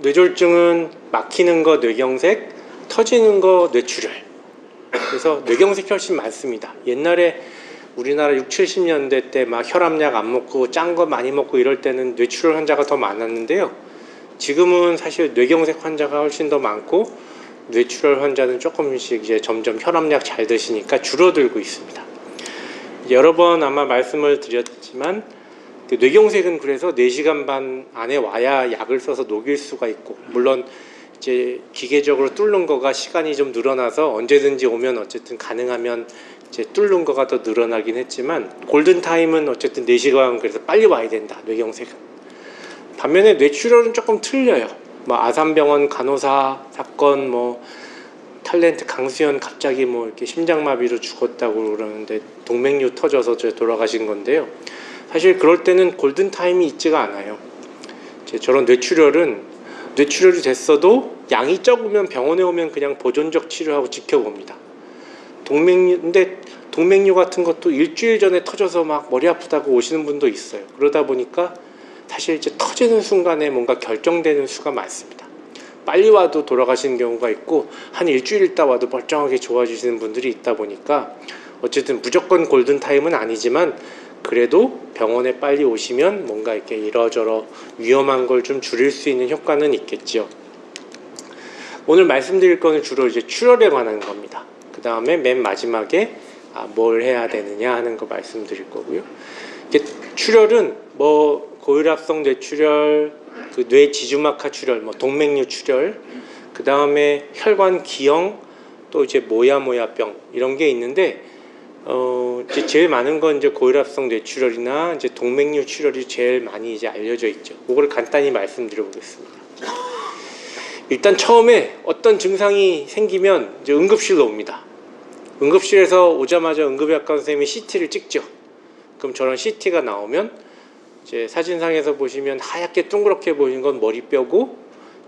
뇌졸중은 막히는 거 뇌경색, 터지는 거 뇌출혈. 그래서 뇌경색이 훨씬 많습니다. 옛날에 우리나라 6, 70년대 때 막 혈압약 안 먹고 짠 거 많이 먹고 이럴 때는 뇌출혈 환자가 더 많았는데요. 지금은 사실 뇌경색 환자가 훨씬 더 많고 뇌출혈 환자는 조금씩 이제 점점 혈압약 잘 드시니까 줄어들고 있습니다. 여러 번 아마 말씀을 드렸지만 뇌경색은 그래서 4시간 반 안에 와야 약을 써서 녹일 수가 있고, 물론 이제 기계적으로 뚫는 거가 시간이 좀 늘어나서 언제든지 오면 어쨌든 가능하면 이제 뚫는 거가 더 늘어나긴 했지만, 골든타임은 어쨌든 4시간, 그래서 빨리 와야 된다, 뇌경색은. 반면에 뇌출혈은 조금 틀려요. 뭐 아산병원 간호사 사건, 뭐 탤런트 강수현 갑자기 뭐 이렇게 심장마비로 죽었다고 그러는데 동맥류 터져서 돌아가신 건데요. 사실 그럴 때는 골든타임이 있지가 않아요. 저런 뇌출혈이 됐어도 양이 적으면 병원에 오면 그냥 보존적 치료하고 지켜봅니다. 근데 동맥류 같은 것도 일주일 전에 터져서 막 머리 아프다고 오시는 분도 있어요. 그러다 보니까 사실 이제 터지는 순간에 뭔가 결정되는 수가 많습니다. 빨리 와도 돌아가시는 경우가 있고, 한 일주일 있다 와도 멀쩡하게 좋아지시는 분들이 있다 보니까 어쨌든 무조건 골든타임은 아니지만, 그래도 병원에 빨리 오시면 뭔가 이렇게 이러저러 위험한 걸 좀 줄일 수 있는 효과는 있겠죠. 오늘 말씀드릴 거는 주로 이제 출혈에 관한 겁니다. 그 다음에 맨 마지막에 뭘 해야 되느냐 하는 거 말씀드릴 거고요. 출혈은 뭐 고혈압성 뇌출혈, 그 뇌지주막하 출혈, 뭐 동맥류 출혈, 그 다음에 혈관 기형, 또 이제 모야모야병 이런 게 있는데, 이제 제일 많은 건 이제 고혈압성 뇌출혈이나 이제 동맥류 출혈이 제일 많이 이제 알려져 있죠. 그걸 간단히 말씀드려 보겠습니다. 일단 처음에 어떤 증상이 생기면 이제 응급실로 옵니다. 응급실에서 오자마자 응급의학과 선생님이 CT를 찍죠. 그럼 저런 CT가 나오면 이제 사진상에서 보시면 하얗게 둥그렇게 보이는 건 머리뼈고,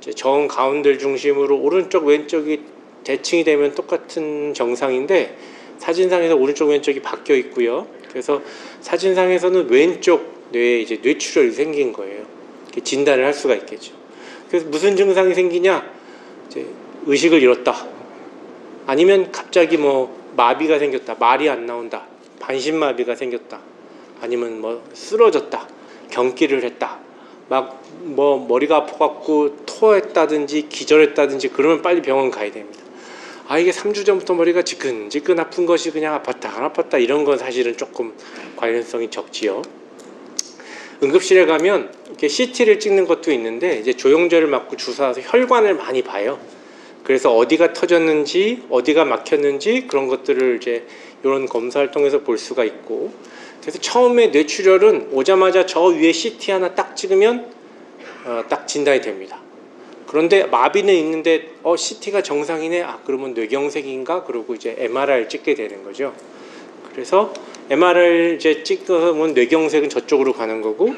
이제 정 가운데를 중심으로 오른쪽 왼쪽이 대칭이 되면 똑같은 정상인데, 사진상에서 오른쪽 왼쪽이 바뀌어 있고요. 그래서 사진상에서는 왼쪽 뇌에 이제 뇌출혈이 생긴 거예요. 이렇게 진단을 할 수가 있겠죠. 그래서 무슨 증상이 생기냐? 이제 의식을 잃었다. 아니면 갑자기 뭐 마비가 생겼다. 말이 안 나온다. 반신마비가 생겼다. 아니면 뭐 쓰러졌다. 경기를 했다. 막 뭐 머리가 아파갖고 토했다든지 기절했다든지, 그러면 빨리 병원 가야 됩니다. 이게 3주 전부터 머리가 지끈지끈 아픈 것이 그냥 아팠다 안 아팠다 이런 건 사실은 조금 관련성이 적지요. 응급실에 가면 이렇게 CT를 찍는 것도 있는데, 이제 조영제를 맞고 주사해서 혈관을 많이 봐요. 그래서 어디가 터졌는지 어디가 막혔는지 그런 것들을 이제 이런 검사를 통해서 볼 수가 있고, 그래서 처음에 뇌출혈은 오자마자 저 위에 CT 하나 딱 찍으면 딱 진단이 됩니다. 그런데 마비는 있는데 CT가 정상이네, 그러면 뇌경색인가, 그러고 이제 MRI를 찍게 되는 거죠. 그래서 MRI를 이제 찍으면 뇌경색은 저쪽으로 가는 거고,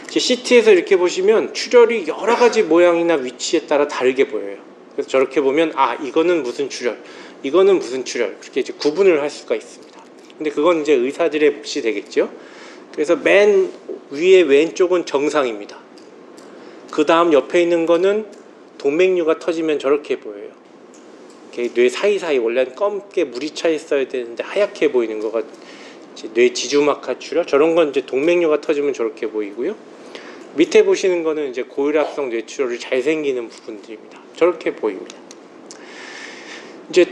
이제 CT에서 이렇게 보시면 출혈이 여러 가지 모양이나 위치에 따라 다르게 보여요. 그래서 저렇게 보면 이거는 무슨 출혈, 이거는 무슨 출혈, 그렇게 이제 구분을 할 수가 있습니다. 근데 그건 이제 의사들의 몫이 되겠죠. 그래서 맨 위에 왼쪽은 정상입니다. 그 다음 옆에 있는 거는 동맥류가 터지면 저렇게 보여요. 뇌 사이사이 원래는 검게 물이 차 있어야 되는데 하얗게 보이는 거가 이제 뇌지주막하 출혈, 저런 건 이제 동맥류가 터지면 저렇게 보이고요. 밑에 보시는 거는 이제 고혈압성 뇌출혈이 잘 생기는 부분들입니다. 저렇게 보입니다. 이제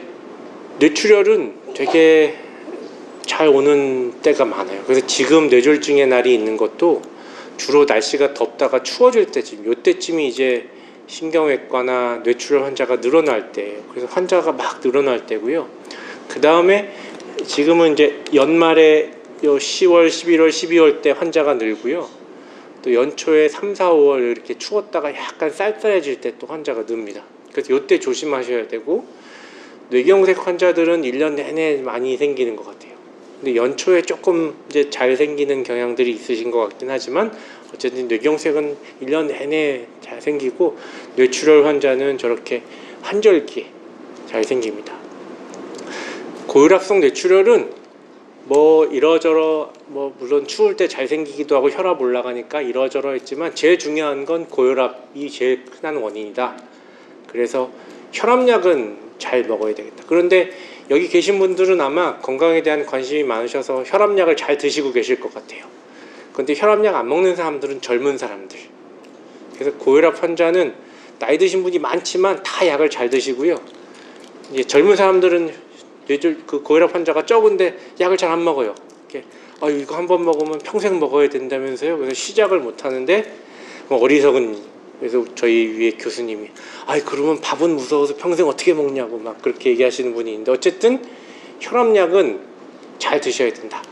뇌출혈은 되게 잘 오는 때가 많아요. 그래서 지금 뇌졸중의 날이 있는 것도 주로 날씨가 덥다가 추워질 때쯤, 요때쯤이 이제 신경외과나 뇌출혈 환자가 늘어날 때예요. 그래서 환자가 막 늘어날 때고요. 그 다음에 지금은 이제 연말에 10월, 11월, 12월 때 환자가 늘고요. 또 연초에 3, 4, 5월 이렇게 추웠다가 약간 쌀쌀해질 때 또 환자가 늡니다. 그래서 요때 조심하셔야 되고, 뇌경색 환자들은 1년 내내 많이 생기는 것 같아요. 근데 연초에 조금 이제 잘 생기는 경향들이 있으신 것 같긴 하지만, 어쨌든 뇌경색은 1년 내내 잘 생기고, 뇌출혈 환자는 저렇게 환절기에 잘 생깁니다. 고혈압성 뇌출혈은 뭐 이러저러 뭐 물론 추울 때 잘생기기도 하고 혈압 올라가니까 이러저러 했지만 제일 중요한 건 고혈압이 제일 흔한 원인이다. 그래서 혈압약은 잘 먹어야 되겠다. 그런데 여기 계신 분들은 아마 건강에 대한 관심이 많으셔서 혈압약을 잘 드시고 계실 것 같아요. 그런데 혈압약 안 먹는 사람들은 젊은 사람들. 그래서 고혈압 환자는 나이 드신 분이 많지만 다 약을 잘 드시고요. 이제 젊은 사람들은 그 고혈압 환자가 적은데 약을 잘 안 먹어요. 이거 한 번 먹으면 평생 먹어야 된다면서요. 그래서 시작을 못 하는데 어리석은. 그래서 저희 위에 교수님이 그러면 밥은 무서워서 평생 어떻게 먹냐고 막 그렇게 얘기하시는 분이 있는데, 어쨌든 혈압약은 잘 드셔야 된다.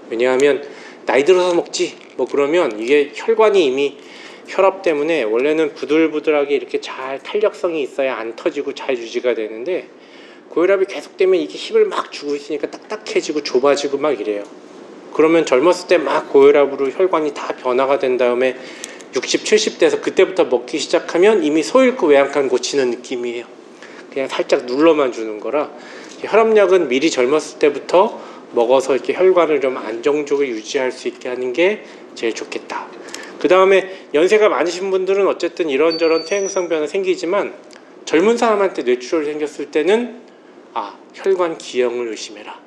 왜냐하면 나이 들어서 먹지 뭐 그러면 이게 혈관이 이미 혈압 때문에 원래는 부들부들하게 이렇게 잘 탄력성이 있어야 안 터지고 잘 유지가 되는데, 고혈압이 계속되면 이게 힘을 막 주고 있으니까 딱딱해지고 좁아지고 막 이래요. 그러면 젊었을 때 막 고혈압으로 혈관이 다 변화가 된 다음에 60, 70대에서 그때부터 먹기 시작하면 이미 소 잃고 외양간 고치는 느낌이에요. 그냥 살짝 눌러만 주는 거라 혈압약은 미리 젊었을 때부터 먹어서 이렇게 혈관을 좀 안정적으로 유지할 수 있게 하는 게 제일 좋겠다. 그 다음에 연세가 많으신 분들은 어쨌든 이런저런 퇴행성 변화 생기지만 젊은 사람한테 뇌출혈이 생겼을 때는 혈관 기형을 의심해라.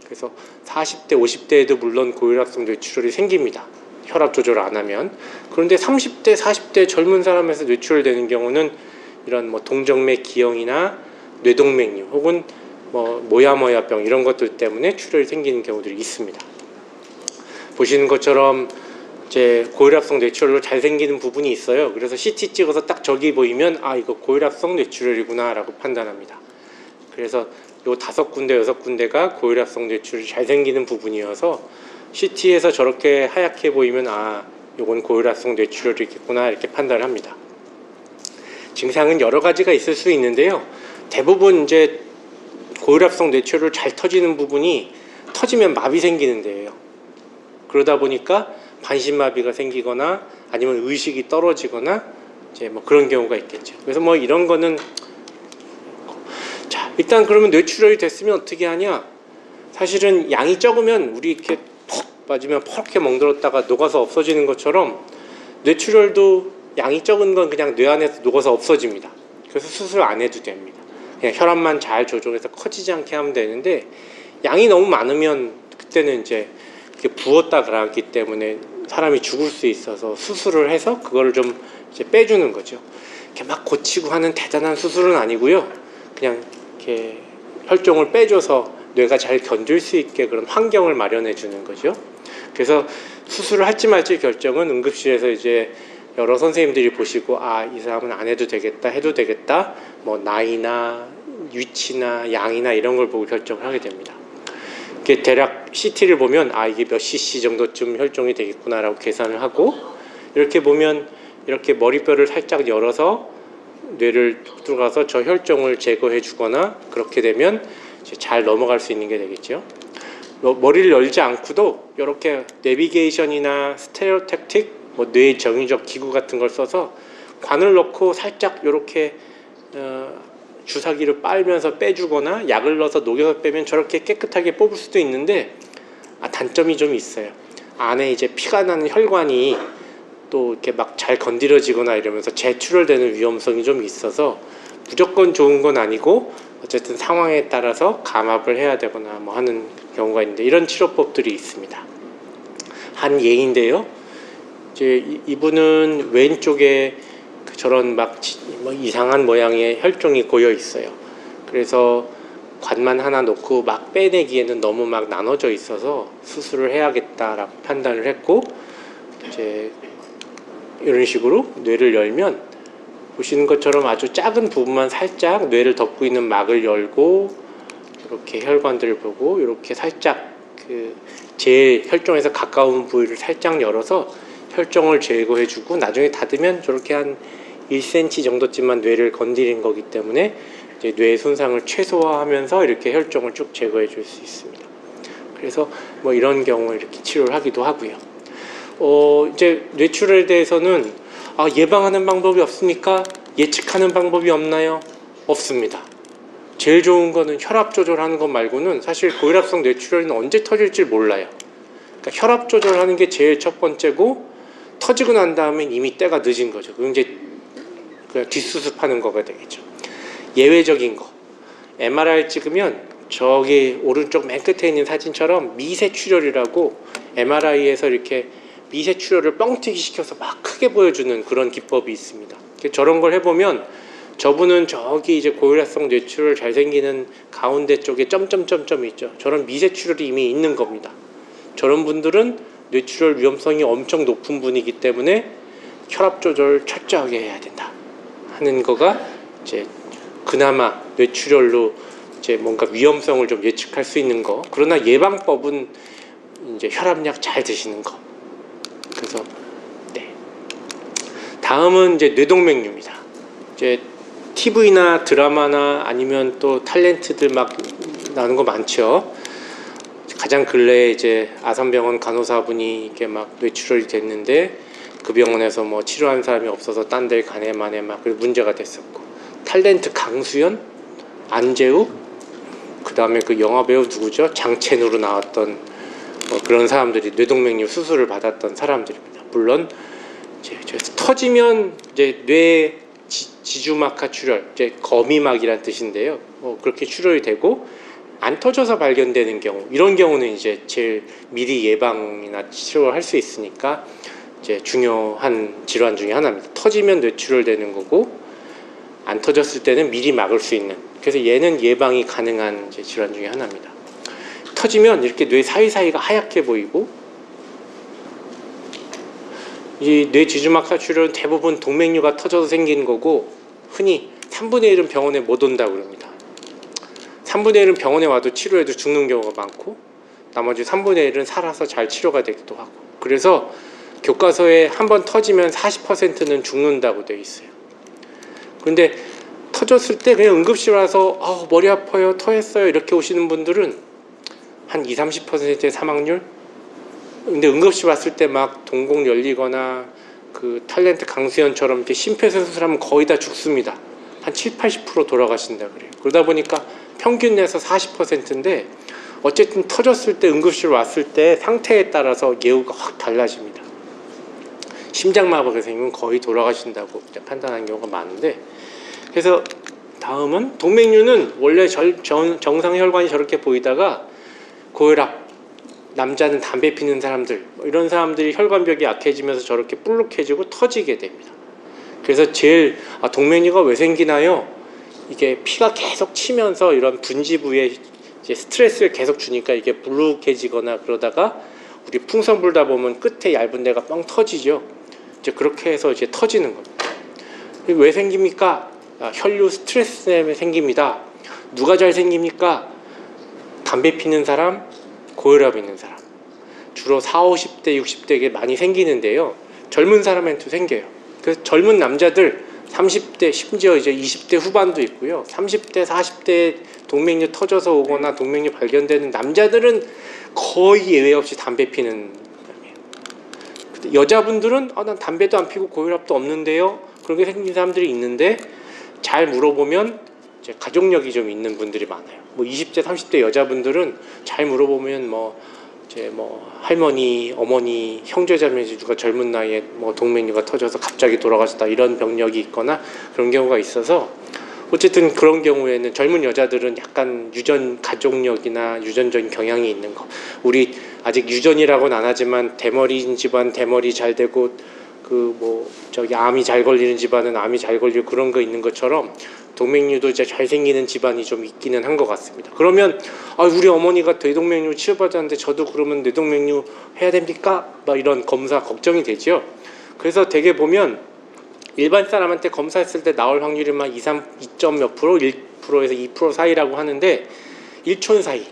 그래서 40대, 50대에도 물론 고혈압성 뇌출혈이 생깁니다. 혈압 조절 안 하면. 그런데 30대, 40대 젊은 사람에서 뇌출혈 되는 경우는 이런 뭐 동정맥 기형이나 뇌동맥류 혹은 뭐 모야모야병 이런 것들 때문에 출혈이 생기는 경우들이 있습니다. 보시는 것처럼 이제 고혈압성 뇌출혈로 잘 생기는 부분이 있어요. 그래서 CT 찍어서 딱 저기 보이면 이거 고혈압성 뇌출혈이구나 라고 판단합니다. 그래서 요 5군데, 6군데가 고혈압성 뇌출혈이 잘 생기는 부분이어서 CT에서 저렇게 하얗게 보이면 요건 고혈압성 뇌출혈이겠구나 이렇게 판단을 합니다. 증상은 여러 가지가 있을 수 있는데요. 대부분 이제 고혈압성 뇌출혈 잘 터지는 부분이 터지면 마비 생기는 데예요. 그러다 보니까 반신마비가 생기거나 아니면 의식이 떨어지거나 이제 뭐 그런 경우가 있겠죠. 그래서 뭐 이런 거는 자, 일단 그러면 뇌출혈이 됐으면 어떻게 하냐? 사실은 양이 적으면 우리 이렇게 퍽 맞으면 퍽게 멍들었다가 녹아서 없어지는 것처럼 뇌출혈도 양이 적은 건 그냥 뇌 안에서 녹아서 없어집니다. 그래서 수술 안 해도 됩니다. 그냥 혈압만 잘 조절해서 커지지 않게 하면 되는데, 양이 너무 많으면 그때는 이제 부었다 그러기 때문에 사람이 죽을 수 있어서 수술을 해서 그거를 좀 이제 빼주는 거죠. 이렇게 막 고치고 하는 대단한 수술은 아니고요. 그냥 이렇게 혈종을 빼줘서 뇌가 잘 견딜 수 있게 그런 환경을 마련해 주는 거죠. 그래서 수술을 할지 말지 결정은 응급실에서 이제 여러 선생님들이 보시고 이 사람은 안 해도 되겠다, 해도 되겠다, 뭐 나이나 위치나 양이나 이런 걸 보고 결정을 하게 됩니다. 이렇게 대략 CT를 보면 이게 몇 cc 정도쯤 혈종이 되겠구나라고 계산을 하고, 이렇게 보면 이렇게 머리뼈를 살짝 열어서 뇌를 들어가서 저 혈종을 제거해 주거나 그렇게 되면 이제 잘 넘어갈 수 있는 게 되겠죠. 머리를 열지 않고도 이렇게 내비게이션이나 스테레오택틱 뇌 정의적 기구 같은 걸 써서 관을 넣고 살짝 이렇게 주사기를 빨면서 빼주거나 약을 넣어서 녹여서 빼면 저렇게 깨끗하게 뽑을 수도 있는데 단점이 좀 있어요. 안에 이제 피가 나는 혈관이 또 이렇게 막 잘 건드려지거나 이러면서 재출혈되는 위험성이 좀 있어서 무조건 좋은 건 아니고 어쨌든 상황에 따라서 감압을 해야 되거나 뭐 하는 경우가 있는데, 이런 치료법들이 있습니다. 한 예인데요. 이제 이분은 왼쪽에 저런 막 이상한 모양의 혈종이 고여 있어요. 그래서 관만 하나 놓고 막 빼내기에는 너무 막 나눠져 있어서 수술을 해야겠다라고 판단을 했고, 이제 이런 식으로 뇌를 열면 보시는 것처럼 아주 작은 부분만 살짝 뇌를 덮고 있는 막을 열고 이렇게 혈관들을 보고 이렇게 살짝 제일 혈종에서 가까운 부위를 살짝 열어서 혈종을 제거해주고 나중에 닫으면 저렇게 한 1cm 정도쯤만 뇌를 건드린 거기 때문에 이제 뇌 손상을 최소화하면서 이렇게 혈종을 쭉 제거해 줄 수 있습니다. 그래서 뭐 이런 경우에 이렇게 치료를 하기도 하고요. 이제 뇌출혈에 대해서는 예방하는 방법이 없습니까? 예측하는 방법이 없나요? 없습니다. 제일 좋은 거는 혈압 조절하는 것 말고는 사실 고혈압성 뇌출혈은 언제 터질지 몰라요. 그러니까 혈압 조절하는 게 제일 첫 번째고, 터지고 난 다음엔 이미 때가 늦은 거죠. 그럼 이제 그냥 뒷수습하는 거가 되겠죠. 예외적인 거, MRI 찍으면 저기 오른쪽 맨 끝에 있는 사진처럼 미세출혈이라고 MRI에서 이렇게 미세출혈을 뻥튀기 시켜서 막 크게 보여주는 그런 기법이 있습니다. 저런 걸 해보면 저분은 저기 이제 고혈압성 뇌출혈 잘 생기는 가운데 쪽에 점점점점이 있죠. 저런 미세출혈이 이미 있는 겁니다. 저런 분들은 뇌출혈 위험성이 엄청 높은 분이기 때문에 혈압 조절 철저하게 해야 된다 하는 거가 이제 그나마 뇌출혈로 이제 뭔가 위험성을 좀 예측할 수 있는 거. 그러나 예방법은 이제 혈압약 잘 드시는 거. 그래서 네. 다음은 이제 뇌동맥류입니다. 이제 TV나 드라마나 아니면 또 탤런트들 막 나오는 거 많죠. 가장 근래에 이제 아산병원 간호사분이 이렇게 막 뇌출혈이 됐는데 그 병원에서 뭐 치료한 사람이 없어서 딴 데 가네 마네 막 문제가 됐었고, 탤런트 강수연, 안재욱, 그 다음에 그 영화배우 누구죠? 장첸으로 나왔던 그런 사람들이 뇌동맥류 수술을 받았던 사람들입니다. 물론 이제 터지면 이제 뇌 지주막하 출혈, 이제 거미막이란 뜻인데요. 그렇게 출혈이 되고 안 터져서 발견되는 경우, 이런 경우는 이제 제일 미리 예방이나 치료할 수 있으니까 이제 중요한 질환 중에 하나입니다. 터지면 뇌출혈 되는 거고, 안 터졌을 때는 미리 막을 수 있는. 그래서 얘는 예방이 가능한 이제 질환 중에 하나입니다. 터지면 이렇게 뇌 사이사이가 하얗게 보이고, 이 뇌 지주막하 출혈은 대부분 동맥류가 터져서 생긴 거고, 흔히 3분의 1은 병원에 못 온다고 그럽니다. 3분의 1은 병원에 와도 치료해도 죽는 경우가 많고, 나머지 3분의 1은 살아서 잘 치료가 되기도 하고. 그래서 교과서에 한번 터지면 40%는 죽는다고 되어 있어요. 그런데 터졌을 때 그냥 응급실 와서 머리 아파요, 토했어요 이렇게 오시는 분들은 한 20-30%의 사망률? 근데 응급실 왔을 때 막 동공 열리거나 그 탤런트 강수연처럼 이렇게 심폐소생술하면 거의 다 죽습니다. 한 7-80% 돌아가신다 그래요. 그러다 보니까 평균 내에서 40%인데 어쨌든 터졌을 때 응급실 왔을 때 상태에 따라서 예후가 확 달라집니다. 심장마비가 생기면 거의 돌아가신다고 판단하는 경우가 많은데, 그래서 다음은 동맥류는 원래 정상 혈관이 저렇게 보이다가 고혈압, 남자는 담배 피는 사람들, 이런 사람들이 혈관벽이 약해지면서 저렇게 불룩해지고 터지게 됩니다. 그래서 제일 동맥류가 왜 생기나요? 이게 피가 계속 치면서 이런 분지 부위에 이제 스트레스를 계속 주니까 이게 불룩해지거나 그러다가 우리 풍선 불다 보면 끝에 얇은 데가 뻥 터지죠. 이제 그렇게 해서 이제 터지는 겁니다. 왜 생깁니까? 혈류 스트레스 때문에 생깁니다. 누가 잘 생깁니까? 담배 피는 사람, 고혈압 있는 사람. 주로 40, 50대, 60대에 많이 생기는데요. 젊은 사람한테도 생겨요. 그래서 젊은 남자들 30대, 심지어 이제 20대 후반도 있고요. 30대, 40대 동맥류 터져서 오거나 동맥류 발견되는 남자들은 거의 예외 없이 담배 피는 사람이에요. 여자분들은 난 담배도 안 피고 고혈압도 없는데요. 그렇게 생긴 사람들이 있는데, 잘 물어보면 이제 가족력이 좀 있는 분들이 많아요. 뭐 20대, 30대 여자분들은 잘 물어보면 이제 할머니, 어머니, 형제자매 누가 젊은 나이에 동맥류가 터져서 갑자기 돌아가셨다 이런 병력이 있거나 그런 경우가 있어서, 어쨌든 그런 경우에는 젊은 여자들은 약간 유전 가족력이나 유전적인 경향이 있는 거. 우리 아직 유전이라고는 안 하지만 대머리인 집안 대머리 잘 되고 암이 잘 걸리는 집안은 암이 잘 걸리고 그런 거 있는 것처럼 동맥류도 이제 잘 생기는 집안이 좀 있기는 한 것 같습니다. 그러면 우리 어머니가 뇌동맥류 치료받았는데 저도 그러면 뇌동맥류 해야 됩니까? 이런 검사 걱정이 되죠. 그래서 되게 보면 일반 사람한테 검사했을 때 나올 확률이 막 2점 몇 프로, 1%에서 2% 사이라고 하는데, 1촌 사이.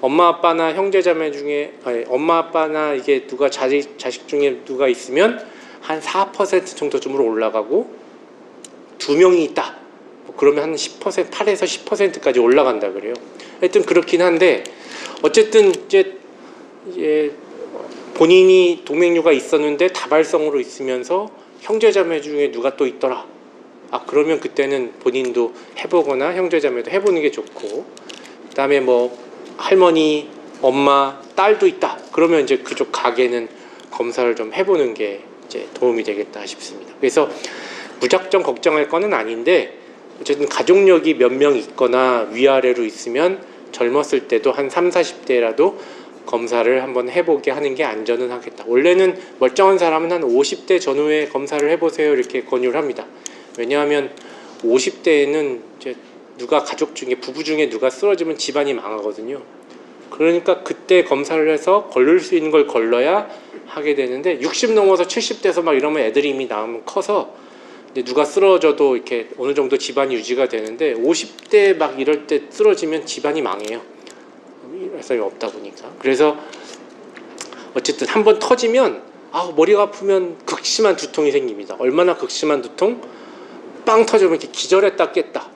엄마 아빠나 형제자매 중에 엄마 아빠나 이게 누가 자식 중에 누가 있으면 한 4% 정도쯤으로 올라가고, 2명이 있다 그러면 한 10%, 8에서 10%까지 올라간다 그래요. 하여튼 그렇긴 한데, 어쨌든 이제 본인이 동맥류가 있었는데 다발성으로 있으면서 형제자매 중에 누가 또 있더라, 그러면 그때는 본인도 해보거나 형제자매도 해보는 게 좋고, 그 다음에 뭐 할머니, 엄마, 딸도 있다 그러면 이제 그쪽 가게는 검사를 좀 해보는 게 이제 도움이 되겠다 싶습니다. 그래서 무작정 걱정할 거는 아닌데, 어쨌든 가족력이 몇 명 있거나 위아래로 있으면 젊었을 때도 한 30, 40대라도 검사를 한번 해보게 하는 게 안전은 하겠다. 원래는 멀쩡한 사람은 한 50대 전후에 검사를 해보세요 이렇게 권유를 합니다. 왜냐하면 50대에는 이제 누가 가족 중에, 부부 중에 누가 쓰러지면 집안이 망하거든요. 그러니까 그때 검사를 해서 걸릴 수 있는 걸 걸러야 하게 되는데, 60 넘어서 70대에서 막 이러면 애들이 이미 나오면 커서 누가 쓰러져도 이렇게 어느 정도 집안이 유지가 되는데, 50대 막 이럴 때 쓰러지면 집안이 망해요. 일사이 없다 보니까. 그래서 어쨌든 한번 터지면 머리가 아프면 극심한 두통이 생깁니다. 얼마나 극심한 두통? 빵 터지면 이렇게 기절했다 깼다.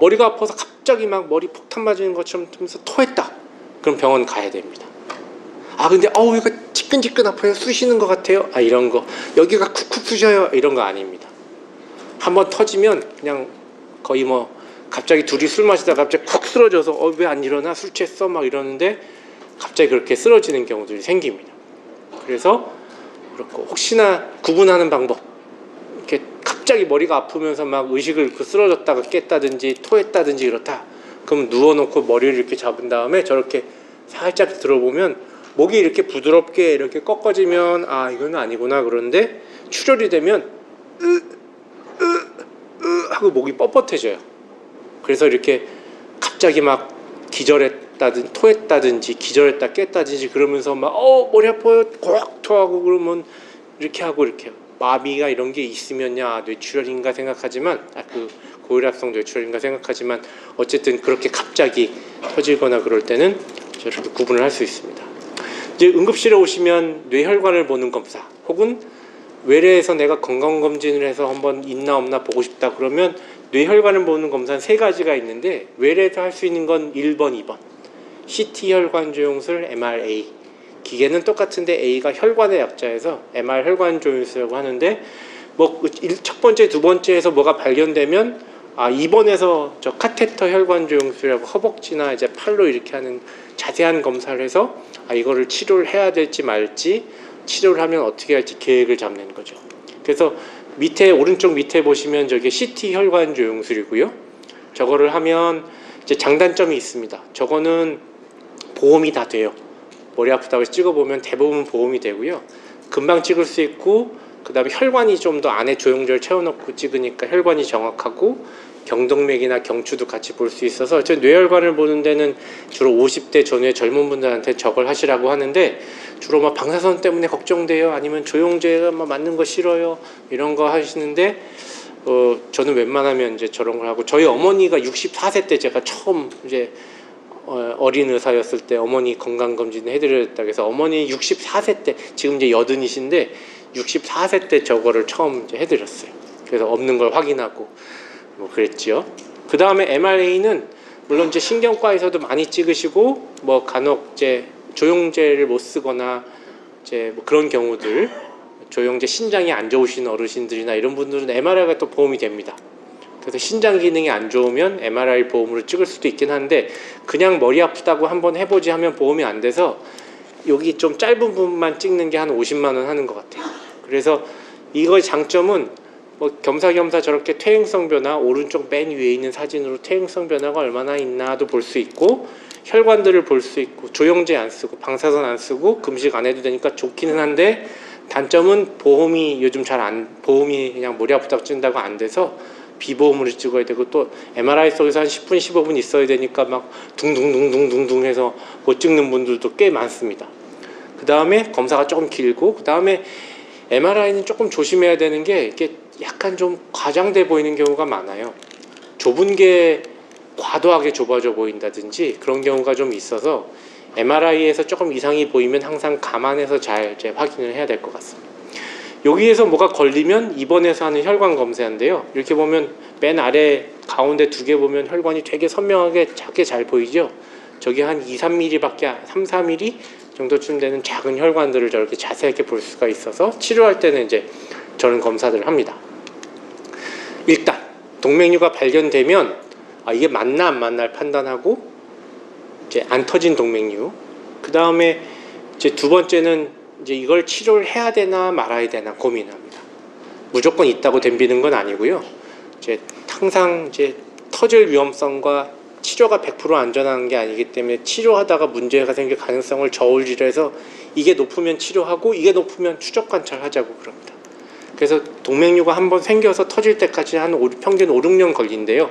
머리가 아파서 갑자기 막 머리 폭탄 맞은 것처럼 하면서 토했다. 그럼 병원 가야 됩니다. 근데 이거 지끈지끈 아파요. 쑤시는 것 같아요. 이런 거. 여기가 쿡쿡 쑤셔요. 이런 거 아닙니다. 한번 터지면 그냥 거의 뭐 갑자기 둘이 술 마시다가 갑자기 쿡 쓰러져서 왜 안 일어나? 술 취했어? 막 이러는데 갑자기 그렇게 쓰러지는 경우들이 생깁니다. 그래서 그렇고, 혹시나 구분하는 방법, 이렇게 갑자기 머리가 아프면서 막 의식을 쓰러졌다가 깼다든지 토했다든지 이렇다. 그럼 누워놓고 머리를 이렇게 잡은 다음에 저렇게 살짝 들어보면 목이 이렇게 부드럽게 이렇게 꺾어지면 이건 아니구나. 그런데 출혈이 되면 하고 목이 뻣뻣해져요. 그래서 이렇게 갑자기 막 기절했다든지 토했다든지 기절했다 깼다든지 그러면서 막 머리 아파요 꼭 토하고 그러면 이렇게 하고 이렇게 마비가 이런 게 있으면야 뇌출혈인가 생각하지만 그 고혈압성 뇌출혈인가 생각하지만, 어쨌든 그렇게 갑자기 터지거나 그럴 때는 저렇게 구분을 할 수 있습니다. 이제 응급실에 오시면 뇌혈관을 보는 검사, 혹은 외래에서 내가 건강검진을 해서 한번 있나 없나 보고 싶다 그러면 뇌혈관을 보는 검사는 3가지가 있는데, 외래에서 할 수 있는 건 1번, 2번 CT 혈관조영술, MRA. 기계는 똑같은데 A가 혈관의 약자여서 MR 혈관조영술이라고 하는데, 뭐 첫 번째, 두 번째에서 뭐가 발견되면 2번에서 저 카테터 혈관조영술이라고 허벅지나 이제 팔로 이렇게 하는 자세한 검사를 해서 이거를 치료를 해야 될지 말지, 치료를 하면 어떻게 할지 계획을 잡는 거죠. 그래서 밑에, 오른쪽 밑에 보시면 저게 CT 혈관 조영술이고요. 저거를 하면 이제 장단점이 있습니다. 저거는 보험이 다 돼요. 머리 아프다고 해서 찍어보면 대부분 보험이 되고요. 금방 찍을 수 있고, 그 다음에 혈관이 좀 더 안에 조영조를 채워넣고 찍으니까 혈관이 정확하고 경동맥이나 경추도 같이 볼 수 있어서, 저 뇌혈관을 보는 데는 주로 50대 전후의 젊은 분들한테 저걸 하시라고 하는데, 주로 막 방사선 때문에 걱정돼요, 아니면 조영제가 막 맞는 거 싫어요, 이런 거 하시는데, 저는 웬만하면 이제 저런 걸 하고, 저희 어머니가 64세 때 제가 처음 이제 어린 의사였을 때 어머니 건강검진 해드렸다 그래서, 어머니 64세 때, 지금 이제 80이신데 64세 때 저거를 처음 이제 해드렸어요. 그래서 없는 걸 확인하고 뭐 그랬지요. 그 다음에 MRA는 물론 이제 신경과에서도 많이 찍으시고, 뭐 간혹 이제 조영제를 못 쓰거나 이제 뭐 그런 경우들, 조영제 신장이 안 좋으신 어르신들이나 이런 분들은 MRI가 또 보험이 됩니다. 그래서 신장 기능이 안 좋으면 MRI 보험으로 찍을 수도 있긴 한데, 그냥 머리 아프다고 한번 해보지 하면 보험이 안 돼서 여기 좀 짧은 부분만 찍는 게 한 50만 원 하는 것 같아요. 그래서 이거의 장점은 뭐 겸사겸사 저렇게 퇴행성 변화, 오른쪽 맨 위에 있는 사진으로 퇴행성 변화가 얼마나 있나도 볼 수 있고, 혈관들을 볼 수 있고, 조영제 안 쓰고 방사선 안 쓰고 금식 안 해도 되니까 좋기는 한데, 단점은 보험이 요즘 보험이 그냥 머리 아프다고 찍는다고 안 돼서 비보험으로 찍어야 되고, 또 MRI 속에서 한 10분 15분 있어야 되니까 막 둥둥둥둥둥둥 해서 못 찍는 분들도 꽤 많습니다. 그 다음에 검사가 조금 길고, 그 다음에 MRI는 조금 조심해야 되는 게, 이게 약간 좀 과장돼 보이는 경우가 많아요. 좁은 게 과도하게 좁아져 보인다든지 그런 경우가 좀 있어서, MRI에서 조금 이상이 보이면 항상 감안해서 잘 이제 확인을 해야 될 것 같습니다. 여기에서 뭐가 걸리면 입원해서 하는 혈관 검사인데요. 이렇게 보면 맨 아래 가운데 2개 보면 혈관이 되게 선명하게 작게 잘 보이죠. 저기 한 2, 3mm밖에 3, 4mm 정도쯤 되는 작은 혈관들을 저렇게 자세하게 볼 수가 있어서 치료할 때는 이제 저런 검사들을 합니다. 일단 동맥류가 발견되면 이게 맞나 안 맞나를 판단하고 이제 안 터진 동맥류. 그 다음에 이제 두 번째는 이제 이걸 치료를 해야 되나 말아야 되나 고민합니다. 무조건 있다고 덤비는 건 아니고요. 이제 항상 이제 터질 위험성과 치료가 100% 안전한 게 아니기 때문에 치료하다가 문제가 생길 가능성을 저울질해서 이게 높으면 치료하고 이게 높으면 추적 관찰하자고 그럽니다. 그래서 동맥류가 한번 생겨서 터질 때까지 한 평균 5, 6년 걸린대요.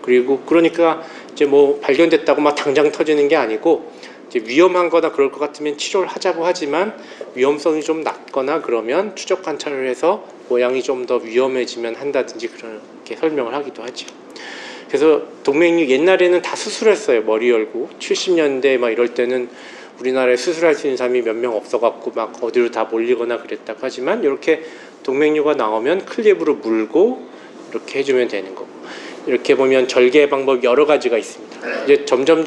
그리고 그러니까 이제 뭐 발견됐다고 막 당장 터지는 게 아니고 이제 위험한 거나 그럴 것 같으면 치료를 하자고 하지만 위험성이 좀 낮거나 그러면 추적 관찰을 해서 모양이 좀 더 위험해지면 한다든지 그렇게 설명을 하기도 하죠. 그래서 동맥류 옛날에는 다 수술했어요. 머리 열고 70년대 막 이럴 때는 우리나라에 수술할 수 있는 사람이 몇 명 없어갖고 막 어디로 다 몰리거나 그랬다고 하지만 이렇게 동맥류가 나오면 클립으로 물고 이렇게 해주면 되는 거고, 이렇게 보면 절개 방법 여러 가지가 있습니다. 이제 점점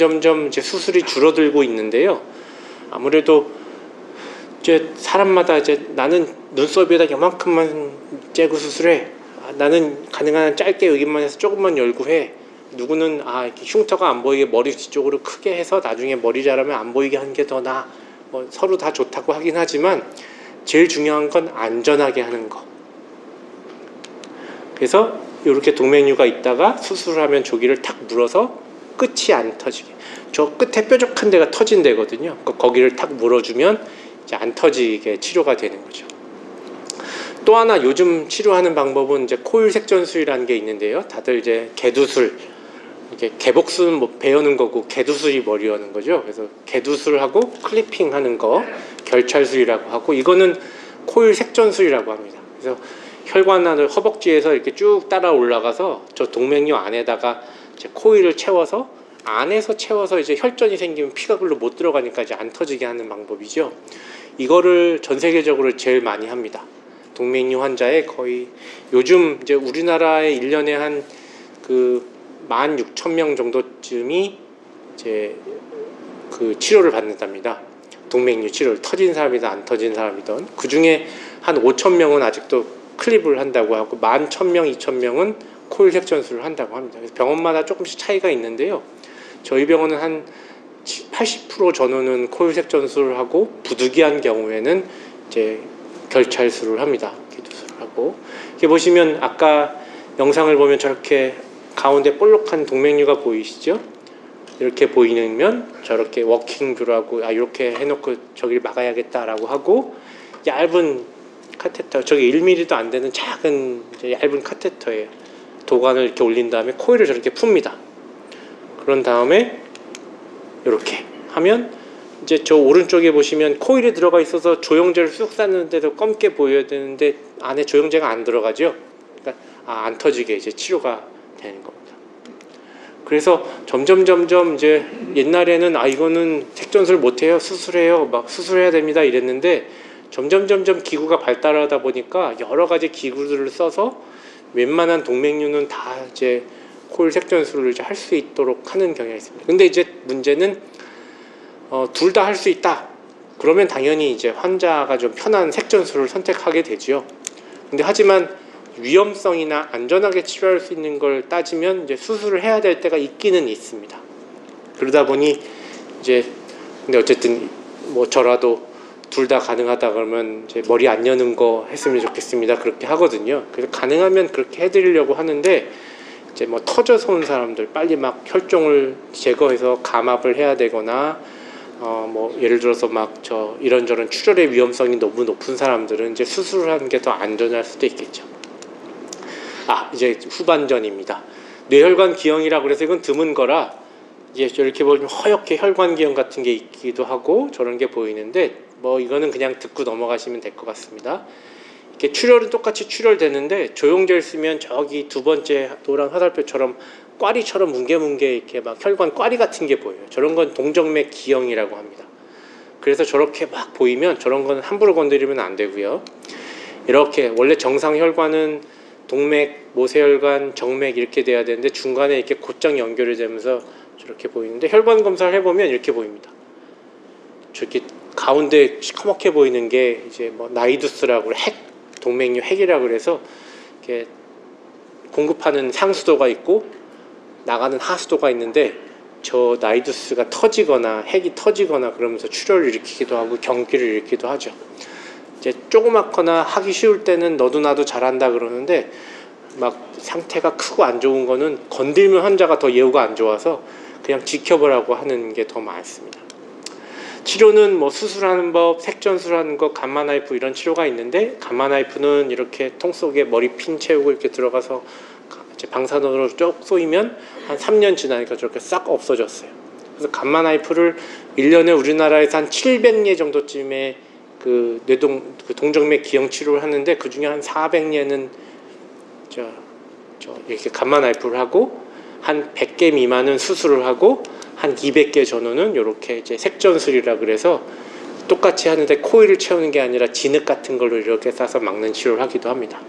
이제 수술이 줄어들고 있는데요. 아무래도 이제 사람마다 이제 나는 눈썹에다 요만큼만 째고 수술해. 나는 가능한 한 짧게 여기만 해서 조금만 열고 해. 누구는 이렇게 흉터가 안 보이게 머리 뒤쪽으로 크게 해서 나중에 머리 자라면 안 보이게 하는 게 더 나아. 뭐 서로 다 좋다고 하긴 하지만 제일 중요한 건 안전하게 하는 거. 그래서 이렇게 동맥류가 있다가 수술을 하면 조기를 탁 물어서 끝이 안 터지게, 저 끝에 뾰족한 데가 터진 데거든요. 거기를 탁 물어주면 이제 안 터지게 치료가 되는 거죠. 또 하나 요즘 치료하는 방법은 이제 코일 색전술이라는 게 있는데요. 다들 이제 개두술, 이렇게 개복술은 뭐 배우는 거고 개두술이 머리 여는 거죠. 그래서 개두술하고 클리핑 하는 거 결찰술이라고 하고, 이거는 코일 색전술이라고 합니다. 그래서 혈관안을 허벅지에서 이렇게 쭉 따라 올라가서 저 동맥류 안에다가 이제 코일을 채워서 안에서 채워서 이제 혈전이 생기면 피가 글로 못 들어가니까 이제 안 터지게 하는 방법이죠. 이거를 전 세계적으로 제일 많이 합니다. 동맥류 환자의 거의 요즘 이제 우리나라에 1년에 한 16,000명 정도쯤이 이제 그 치료를 받는답니다. 동맥류 치료를 터진 사람이든 안 터진 사람이든 그 중에 한 5,000명은 아직도 클립을 한다고 하고 11,000명, 2,000명은 코일 색전술을 한다고 합니다. 그래서 병원마다 조금씩 차이가 있는데요. 저희 병원은 한 80% 전후는 코일 색전술을 하고 부득이한 경우에는 이제 결찰술을 합니다. 기두술을 하고. 이렇게 보시면 아까 영상을 보면 저렇게 가운데 볼록한 동맥류가 보이시죠? 이렇게 보이면 저렇게 워킹뷰라고 이렇게 해놓고 저기를 막아야겠다라고 하고, 얇은 카테터, 저기 1mm도 안 되는 작은 얇은 카테터예요. 도관을 이렇게 올린 다음에 코일을 저렇게 풉니다. 그런 다음에 이렇게 하면 이제 저 오른쪽에 보시면 코일이 들어가 있어서 조영제를 쑥 쌌는데도 검게 보여야 되는데 안에 조영제가 안 들어가죠. 그러니까 안 터지게 이제 치료가 되는 겁니다. 그래서 점점 이제 옛날에는 이거는 색전술 못해요, 수술해요, 막 수술해야 됩니다 이랬는데 점점 기구가 발달하다 보니까 여러 가지 기구들을 써서 웬만한 동맥류는 다 이제 코일 색전술을 이제 할 수 있도록 하는 경향이 있습니다. 근데 이제 문제는 둘 다 할 수 있다. 그러면 당연히 이제 환자가 좀 편한 색전술을 선택하게 되죠. 근데 하지만 위험성이나 안전하게 치료할 수 있는 걸 따지면 이제 수술을 해야 될 때가 있기는 있습니다. 그러다 보니 이제 근데 어쨌든 뭐 저라도 둘 다 가능하다 그러면 이제 머리 안 여는 거 했으면 좋겠습니다. 그렇게 하거든요. 그래서 가능하면 그렇게 해드리려고 하는데 이제 뭐 터져서 온 사람들 빨리 막 혈종을 제거해서 감압을 해야 되거나 뭐 예를 들어서 막 이런저런 출혈의 위험성이 너무 높은 사람들은 이제 수술을 하는 게 더 안전할 수도 있겠죠. 이제 후반전입니다. 뇌혈관 기형이라고 그래서 이건 드문 거라 이제 이렇게 보면 허옇게 혈관 기형 같은 게 있기도 하고 저런 게 보이는데 뭐 이거는 그냥 듣고 넘어가시면 될 것 같습니다. 이렇게 출혈은 똑같이 출혈되는데 조영제를 쓰면 저기 두 번째 노란 화살표처럼 꽈리처럼 뭉게뭉게 이렇게 막 혈관 꽈리 같은 게 보여요. 저런 건 동정맥 기형이라고 합니다. 그래서 저렇게 막 보이면 저런 건 함부로 건드리면 안 되고요. 이렇게 원래 정상 혈관은 동맥, 모세혈관, 정맥 이렇게 돼야 되는데 중간에 이렇게 곧장 연결이 되면서 저렇게 보이는데 혈관 검사를 해보면 이렇게 보입니다. 저렇게 가운데 시커멓게 보이는 게 이제 뭐 나이두스라고 동맥류 핵이라고 그래서 이렇게 공급하는 상수도가 있고 나가는 하수도가 있는데 저 나이두스가 터지거나 핵이 터지거나 그러면서 출혈을 일으키기도 하고 경기를 일으키기도 하죠. 이제 조그맣거나 하기 쉬울 때는 너도 나도 잘한다 그러는데 막 상태가 크고 안 좋은 거는 건들면 환자가 더 예후가 안 좋아서 그냥 지켜보라고 하는 게 더 많습니다. 치료는 뭐 수술하는 법, 색전술하는 것, 감마나이프 이런 치료가 있는데 감마나이프는 이렇게 통 속에 머리 핀 채우고 이렇게 들어가서 이제 방사선으로 쭉 쏘이면 한 3년 지나니까 저렇게 싹 없어졌어요. 그래서 감마나이프를 1년에 우리나라에서 한 700예 정도쯤에 그 동정맥 기형 치료를 하는데 그 중에 한 400예는 이렇게 감마나이프를 하고 한 100개 미만은 수술을 하고 한 200개 전후는 이렇게 이제 색전술이라 그래서 똑같이 하는데 코일을 채우는 게 아니라 진흙 같은 걸로 이렇게 싸서 막는 치료를 하기도 합니다.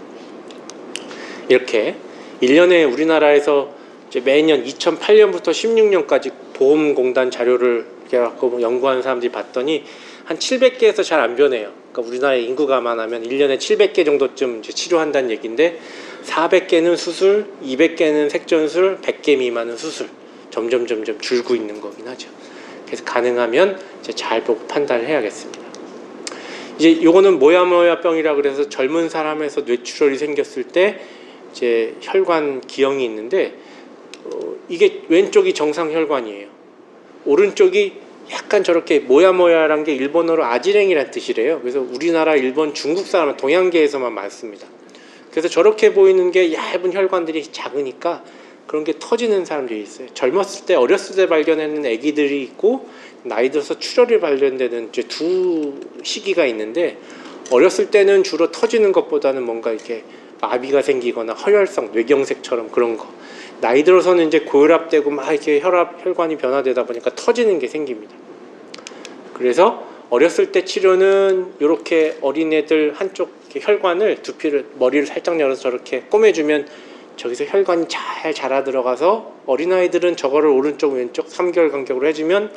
이렇게 1년에 우리나라에서 이제 매년 2008년부터 16년까지 보험공단 자료를 이렇게 갖고 연구한 사람들이 봤더니 한 700개에서 잘 안 변해요. 그러니까 우리나라의 인구가 많으면 1년에 700개 정도쯤 이제 치료한다는 얘기인데 400개는 수술, 200개는 색전술, 100개 미만은 수술. 점점 줄고 있는 거긴 하죠. 그래서 가능하면 이제 잘 보고 판단을 해야겠습니다. 이제 요거는 모야모야병이라 그래서 젊은 사람에서 뇌출혈이 생겼을 때 이제 혈관 기형이 있는데 이게 왼쪽이 정상 혈관이에요. 오른쪽이 약간 저렇게 모야모야란 게 일본어로 아지랭이란 뜻이래요. 그래서 우리나라, 일본, 중국 사람은 동양계에서만 많습니다. 그래서 저렇게 보이는 게 얇은 혈관들이 작으니까 그런 게 터지는 사람들이 있어요. 젊었을 때, 어렸을 때 발견하는 아기들이 있고 나이 들어서 출혈이 발견되는 이제 두 시기가 있는데 어렸을 때는 주로 터지는 것보다는 뭔가 이렇게 마비가 생기거나 허혈성, 뇌경색처럼 그런 거. 나이 들어서는 이제 고혈압되고 막 이렇게 혈관이 변화되다 보니까 터지는 게 생깁니다. 그래서 어렸을 때 치료는 이렇게 어린애들 한쪽 혈관을 두피를 머리를 살짝 열어서 저렇게 꼬매주면 저기서 혈관이 잘 자라 들어가서 어린아이들은 저거를 오른쪽 왼쪽 3개월 간격으로 해주면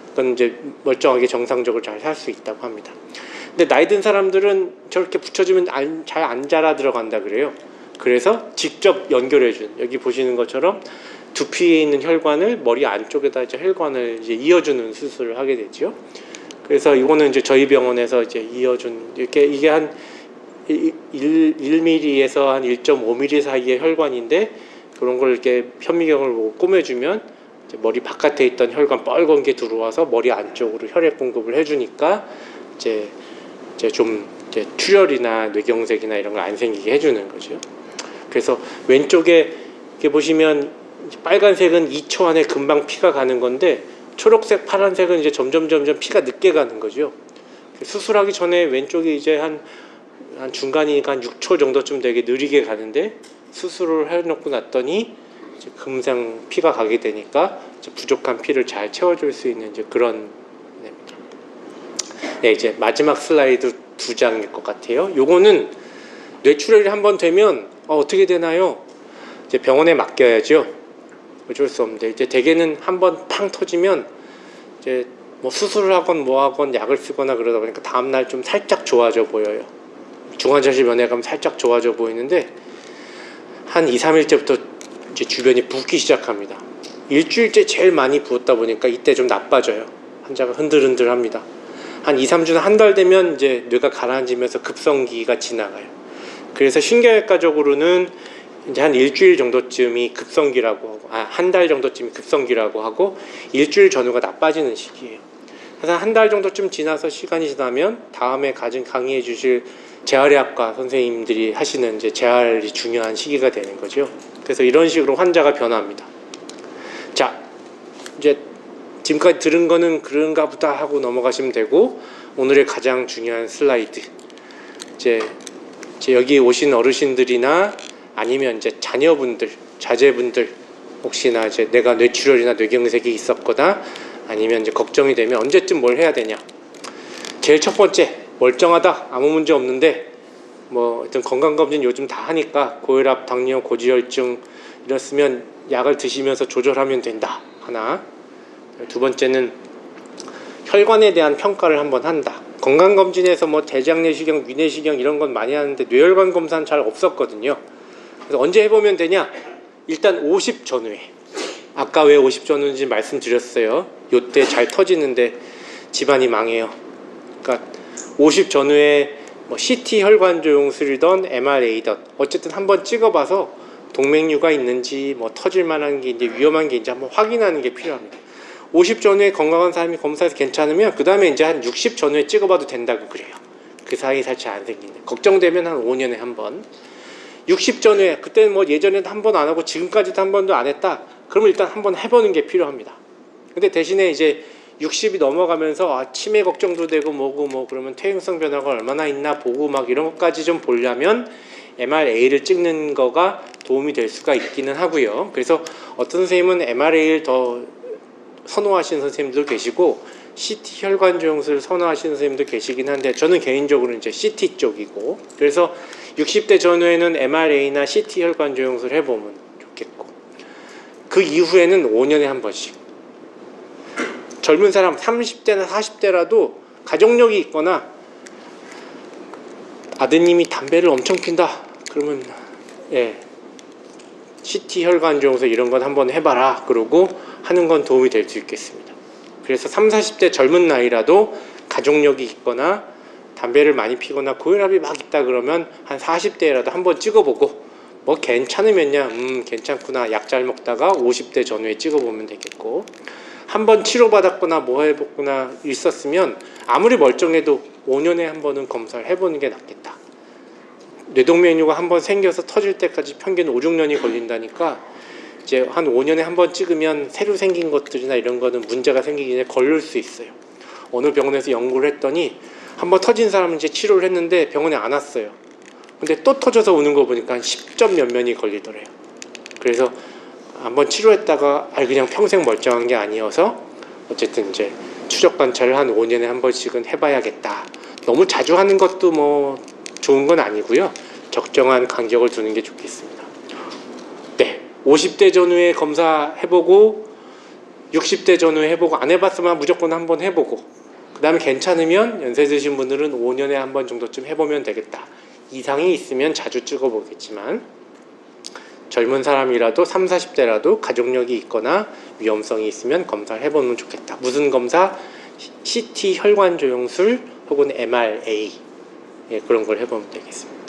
그건 이제 멀쩡하게 정상적으로 잘 살 수 있다고 합니다. 근데 나이 든 사람들은 저렇게 붙여주면 잘 안 자라 들어간다 그래요. 그래서 직접 연결해준, 여기 보시는 것처럼 두피에 있는 혈관을 머리 안쪽에다 이제 혈관을 이제 이어주는 수술을 하게 되죠. 그래서 이거는 이제 저희 병원에서 이제 이어준, 이게 한 1mm에서 한 1.5mm 사이의 혈관인데 그런 걸 이렇게 현미경을 보고 꼬매주면 이제 머리 바깥에 있던 혈관 빨간 게 들어와서 머리 안쪽으로 혈액 공급을 해주니까 이제 좀 이제 출혈이나 뇌경색이나 이런 거 안 생기게 해주는 거죠. 그래서 왼쪽에 이렇게 보시면 빨간색은 2초 안에 금방 피가 가는 건데 초록색, 파란색은 이제 점점 피가 늦게 가는 거죠. 수술하기 전에 왼쪽이 이제 한 중간이니까 한 6초 정도쯤 되게 느리게 가는데 수술을 해놓고 났더니 이제 금방 피가 가게 되니까 이제 부족한 피를 잘 채워줄 수 있는 이제 그런. 네, 이제 마지막 슬라이드 2장일 것 같아요. 요거는 뇌출혈이 한번 되면 어떻게 되나요? 이제 병원에 맡겨야죠. 어쩔 수 없는데 이제 대개는 한번 팡 터지면 이제 뭐 수술을 하건 뭐 하건 약을 쓰거나 그러다 보니까 다음날 좀 살짝 좋아져 보여요. 중환자실 면회 가면 살짝 좋아져 보이는데 한 2, 3일째부터 이제 주변이 붓기 시작합니다. 일주일째 제일 많이 부었다 보니까 이때 좀 나빠져요. 환자가 흔들흔들합니다. 한 2, 3주나 한 달 되면 이제 뇌가 가라앉으면서 급성기가 지나가요. 그래서 신경외과적으로는 이제 한 일주일 정도쯤이 급성기라고 하고, 한 달 정도쯤이 급성기라고 하고 일주일 전후가 나빠지는 시기예요. 그래서 한 달 정도쯤 지나서 시간이 지나면 다음에 강의해 주실 재활의학과 선생님들이 하시는 이제 재활이 중요한 시기가 되는 거죠. 그래서 이런 식으로 환자가 변합니다. 자, 이제 지금까지 들은 거는 그런가 보다 하고 넘어가시면 되고 오늘의 가장 중요한 슬라이드. 이제 여기 오신 어르신들이나 아니면 이제 자녀분들, 자제분들 혹시나 이제 내가 뇌출혈이나 뇌경색이 있었거나 아니면 이제 걱정이 되면 언제쯤 뭘 해야 되냐. 제일 첫 번째, 멀쩡하다, 아무 문제 없는데 뭐 하여튼 건강검진 요즘 다 하니까 고혈압, 당뇨, 고지혈증 이랬으면 약을 드시면서 조절하면 된다. 하나. 두 번째는 혈관에 대한 평가를 한번 한다. 건강검진에서 뭐 대장내시경, 위내시경 이런 건 많이 하는데 뇌혈관 검사는 잘 없었거든요. 그래서 언제 해보면 되냐? 일단 50 전후에. 아까 왜 50 전후인지 말씀드렸어요. 요때 잘 터지는데 집안이 망해요. 그러니까 50 전후에 뭐 CT 혈관 조영술이던 MRA든 어쨌든 한번 찍어봐서 동맥류가 있는지 뭐 터질 만한 게 이제 위험한 게 있는지 한번 확인하는 게 필요합니다. 50 전후에 건강한 사람이 검사해서 괜찮으면 그 다음에 이제 한 60 전후에 찍어봐도 된다고 그래요. 그 사이 살짝 안 생기는. 걱정되면 한 5년에 한 번. 60 전후에 그때는 뭐 예전에도 한 번 안 하고 지금까지도 한 번도 안 했다. 그러면 일단 한번 해보는 게 필요합니다. 근데 대신에 이제 60이 넘어가면서 치매 걱정도 되고 뭐고 뭐 그러면 퇴행성 변화가 얼마나 있나 보고 막 이런 것까지 좀 보려면 MRA를 찍는 거가 도움이 될 수가 있기는 하고요. 그래서 어떤 선생님은 MRA를 더 선호하시는 선생님도 계시고 CT 혈관 조영술을 선호하시는 선생님도 계시긴 한데 저는 개인적으로 이제 CT 쪽이고, 그래서 60대 전후에는 MRA나 CT 혈관 조영술 해보면 좋겠고, 그 이후에는 5년에 한 번씩 젊은 사람 30대나 40대라도 가족력이 있거나 아드님이 담배를 엄청 핀다 그러면 CT 혈관 조영술 이런 건 한번 해봐라 그러고 하는 건 도움이 될 수 있겠습니다. 그래서 30, 40대 젊은 나이라도 가족력이 있거나 담배를 많이 피거나 고혈압이 막 있다 그러면 한 40대라도 한번 찍어보고 뭐 괜찮으면야 괜찮구나 약 잘 먹다가 50대 전후에 찍어보면 되겠고, 한번 치료받았거나 뭐 해봤거나 있었으면 아무리 멀쩡해도 5년에 한 번은 검사를 해보는 게 낫겠다. 뇌동맥류가 한번 생겨서 터질 때까지 평균 5, 6년이 걸린다니까 이제 한 5년에 한 번 찍으면 새로 생긴 것들이나 이런 거는 문제가 생기기 전에 걸릴 수 있어요. 어느 병원에서 연구를 했더니 한번 터진 사람은 이제 치료를 했는데 병원에 안 왔어요. 근데 또 터져서 오는 거 보니까 한 10점 몇 년이 걸리더래요. 그래서 한번 치료했다가 그냥 평생 멀쩡한 게 아니어서 어쨌든 이제 추적 관찰을 한 5년에 한 번씩은 해봐야겠다. 너무 자주 하는 것도 뭐 좋은 건 아니고요. 적정한 간격을 두는 게 좋겠습니다. 네, 50대 전후에 검사해보고 60대 전후에 해보고 안 해봤으면 무조건 한번 해보고 그 다음에 괜찮으면 연세 드신 분들은 5년에 한 번 정도쯤 해보면 되겠다. 이상이 있으면 자주 찍어보겠지만 젊은 사람이라도 30, 40대라도 가족력이 있거나 위험성이 있으면 검사를 해보면 좋겠다. 무슨 검사? CT 혈관 조영술 혹은 MRA 그런 걸 해보면 되겠습니다.